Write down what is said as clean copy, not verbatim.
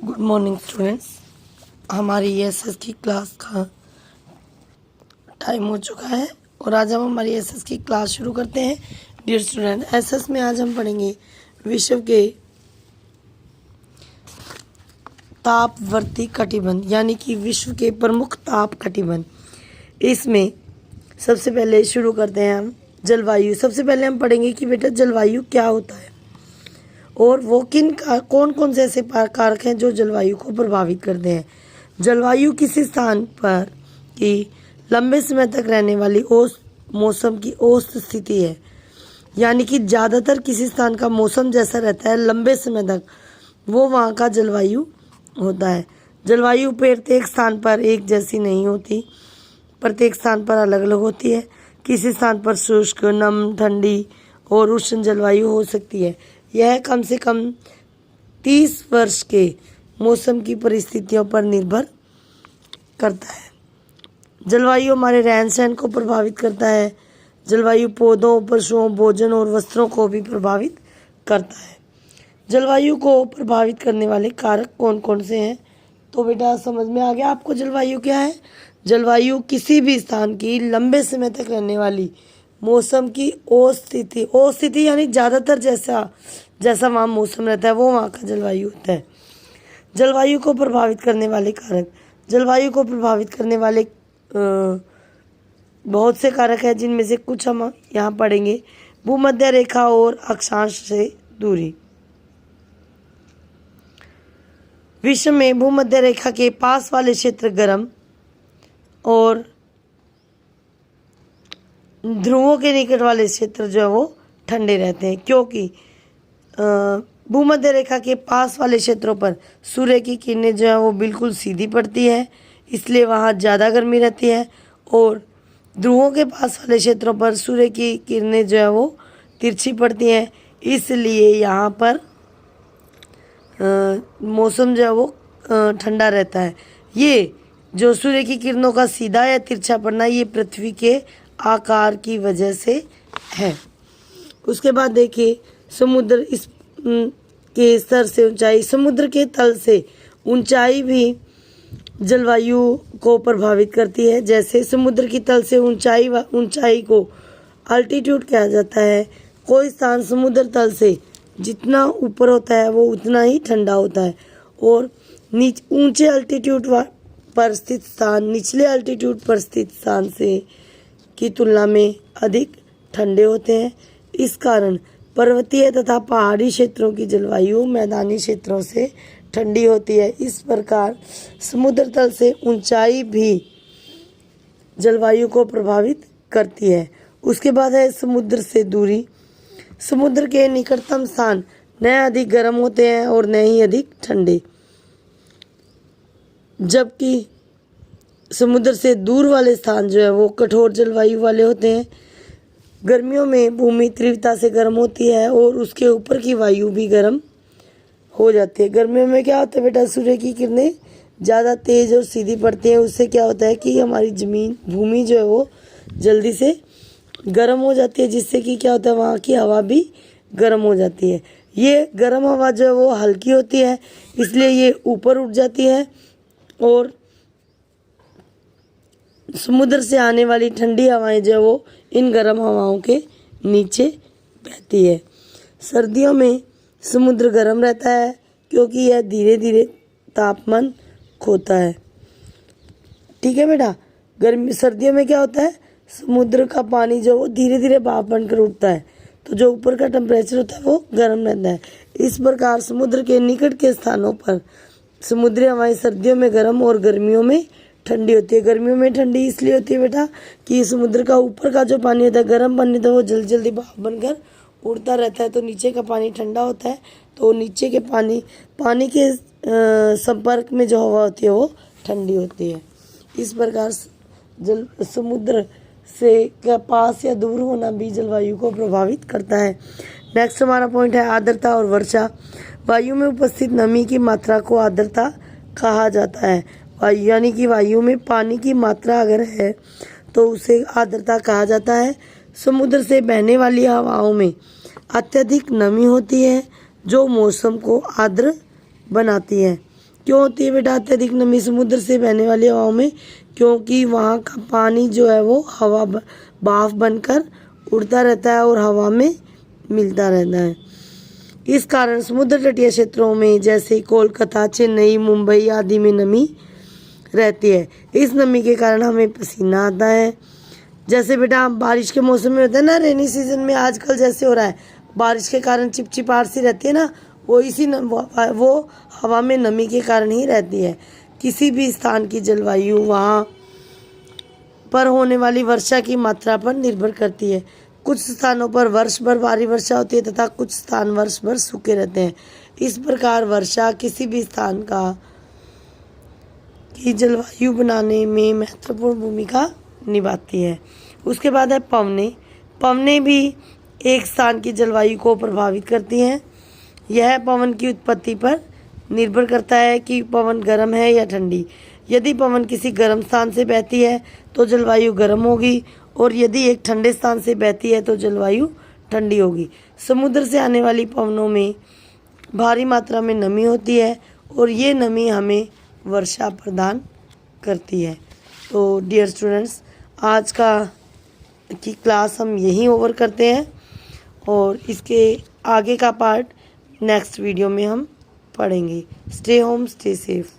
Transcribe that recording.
Good morning students. हमारी SS की class का टाइम हो चुका है और आज हम हमारी एसएस की क्लास शुरू करते हैं। डियर स्टूडेंट, एसएस में आज हम पढ़ेंगे विश्व के तापवर्ती कटिबंध यानी कि विश्व के प्रमुख ताप कटिबंध। इसमें सबसे पहले शुरू करते हैं हम जलवायु। सबसे पहले हम पढ़ेंगे कि बेटा जलवायु क्या होता है और वो कौन कौन से ऐसे कारक हैं जो जलवायु को प्रभावित करते हैं। जलवायु किसी स्थान पर की लंबे समय तक रहने वाली मौसम की औसत स्थिति है, यानी कि ज़्यादातर किसी स्थान का मौसम जैसा रहता है लंबे समय तक, वो वहाँ का जलवायु होता है। जलवायु प्रत्येक स्थान पर एक जैसी नहीं होती, प्रत्येक स्थान पर अलग अलग होती है। किसी स्थान पर शुष्क, नम, ठंडी और उष्ण जलवायु हो सकती है। यह कम से कम 30 वर्ष के मौसम की परिस्थितियों पर निर्भर करता है। जलवायु हमारे रहन सहन को प्रभावित करता है। जलवायु पौधों, पशुओं, भोजन और वस्त्रों को भी प्रभावित करता है। जलवायु को प्रभावित करने वाले कारक कौन कौन से हैं, तो बेटा समझ में आ गया आपको जलवायु क्या है। जलवायु किसी भी स्थान की लंबे समय तक रहने वाली मौसम की औसत स्थिति यानी ज़्यादातर जैसा वहाँ मौसम रहता है वो वहाँ का जलवायु होता है। जलवायु को प्रभावित करने वाले कारक, जलवायु को प्रभावित करने वाले बहुत से कारक हैं, जिनमें से कुछ हम यहाँ पढ़ेंगे। भूमध्य रेखा और अक्षांश से दूरी। विश्व में भूमध्य रेखा के पास वाले क्षेत्र गर्म और ध्रुवों के निकट वाले क्षेत्र जो है वो ठंडे रहते हैं, क्योंकि भूमध्य रेखा के पास वाले क्षेत्रों पर सूर्य की किरणें जो है वो बिल्कुल सीधी पड़ती है, इसलिए वहाँ ज़्यादा गर्मी रहती है। और ध्रुवों के पास वाले क्षेत्रों पर सूर्य की किरणें जो है वो तिरछी पड़ती हैं, इसलिए यहाँ पर मौसम जो है वो ठंडा रहता है। ये जो सूर्य की किरणों का सीधा या तिरछा पड़ना, ये पृथ्वी के आकार की वजह से है। उसके बाद देखिए समुद्र इस के स्तर से ऊंचाई, समुद्र के तल से ऊंचाई भी जलवायु को प्रभावित करती है। जैसे समुद्र की तल से ऊंचाई को अल्टीट्यूड कहा जाता है। कोई स्थान समुद्र तल से जितना ऊपर होता है वो उतना ही ठंडा होता है और ऊंचे अल्टीट्यूड पर स्थित स्थान निचले अल्टीट्यूड पर स्थित स्थान से की तुलना में अधिक ठंडे होते हैं। इस कारण पर्वतीय तथा पहाड़ी क्षेत्रों की जलवायु मैदानी क्षेत्रों से ठंडी होती है। इस प्रकार समुद्र तल से ऊंचाई भी जलवायु को प्रभावित करती है। उसके बाद है समुद्र से दूरी। समुद्र के निकटतम स्थान न अधिक गर्म होते हैं और न ही अधिक ठंडे, जबकि समुद्र से दूर वाले स्थान जो है वो कठोर जलवायु वाले होते हैं। गर्मियों में भूमि तीव्रता से गर्म होती है और उसके ऊपर की वायु भी गर्म हो जाती है। गर्मियों में क्या होता है बेटा, सूर्य की किरणें ज़्यादा तेज और सीधी पड़ती हैं। उससे क्या होता है कि हमारी भूमि जो है वो जल्दी से गर्म हो जाती है, जिससे कि क्या होता है वहाँ की हवा भी गर्म हो जाती है। ये गर्म हवा जो है वो हल्की होती है, इसलिए ये ऊपर उठ जाती है और समुद्र से आने वाली ठंडी हवाएं जो है वो इन गर्म हवाओं के नीचे बहती है। सर्दियों में समुद्र गर्म रहता है क्योंकि यह धीरे धीरे तापमान खोता है। ठीक है बेटा, सर्दियों में क्या होता है, समुद्र का पानी जो वो धीरे धीरे भाप बनकर उठता है, तो जो ऊपर का टेम्परेचर होता है वो गर्म रहता है। इस प्रकार समुद्र के निकट के स्थानों पर समुद्री हवाएं सर्दियों में गर्म और गर्मियों में ठंडी होती है। गर्मियों में ठंडी इसलिए होती है बेटा कि समुद्र का ऊपर का जो पानी होता है गर्म पानी, तो वो जल्दी जल्दी भाप बनकर उड़ता रहता है, तो नीचे का पानी ठंडा होता है, तो नीचे के पानी के संपर्क में जो हवा होती है वो ठंडी होती है। इस प्रकार समुद्र से का पास या दूर होना भी जलवायु को प्रभावित करता है। नेक्स्ट हमारा पॉइंट है आर्द्रता और वर्षा। वायु में उपस्थित नमी की मात्रा को आर्द्रता कहा जाता है। यानी कि वायु में पानी की मात्रा अगर है तो उसे आर्द्रता कहा जाता है। समुद्र से बहने वाली हवाओं में अत्यधिक नमी होती है जो मौसम को आर्द्र बनाती है। क्यों होती है बेटा अत्यधिक नमी समुद्र से बहने वाली हवाओं में? क्योंकि वहाँ का पानी जो है वो भाप बनकर उड़ता रहता है और हवा में मिलता रहता है। इस कारण समुद्र तटीय क्षेत्रों में जैसे कोलकाता, चेन्नई, मुंबई आदि में नमी रहती है। इस नमी के कारण हमें पसीना आता है। जैसे बेटा बारिश के मौसम में होता है ना, रेनी सीजन में आजकल जैसे हो रहा है, बारिश के कारण चिपचिपाहट सी रहती है ना, वो हवा में नमी के कारण ही रहती है। किसी भी स्थान की जलवायु वहाँ पर होने वाली वर्षा की मात्रा पर निर्भर करती है। कुछ स्थानों पर वर्ष भर भारी वर्षा होती है तथा कुछ स्थान वर्ष भर सूखे रहते हैं। इस प्रकार वर्षा किसी भी स्थान की जलवायु बनाने में महत्वपूर्ण भूमिका निभाती है। उसके बाद है पवनें। पवनें भी एक स्थान की जलवायु को प्रभावित करती हैं। यह पवन की उत्पत्ति पर निर्भर करता है कि पवन गर्म है या ठंडी। यदि पवन किसी गर्म स्थान से बहती है तो जलवायु गर्म होगी, और यदि एक ठंडे स्थान से बहती है तो जलवायु ठंडी होगी। समुद्र से आने वाली पवनों में भारी मात्रा में नमी होती है और ये नमी हमें वर्षा प्रदान करती है। तो डियर स्टूडेंट्स, आज की क्लास हम यहीं ओवर करते हैं और इसके आगे का पार्ट नेक्स्ट वीडियो में हम पढ़ेंगे। Stay home, stay safe.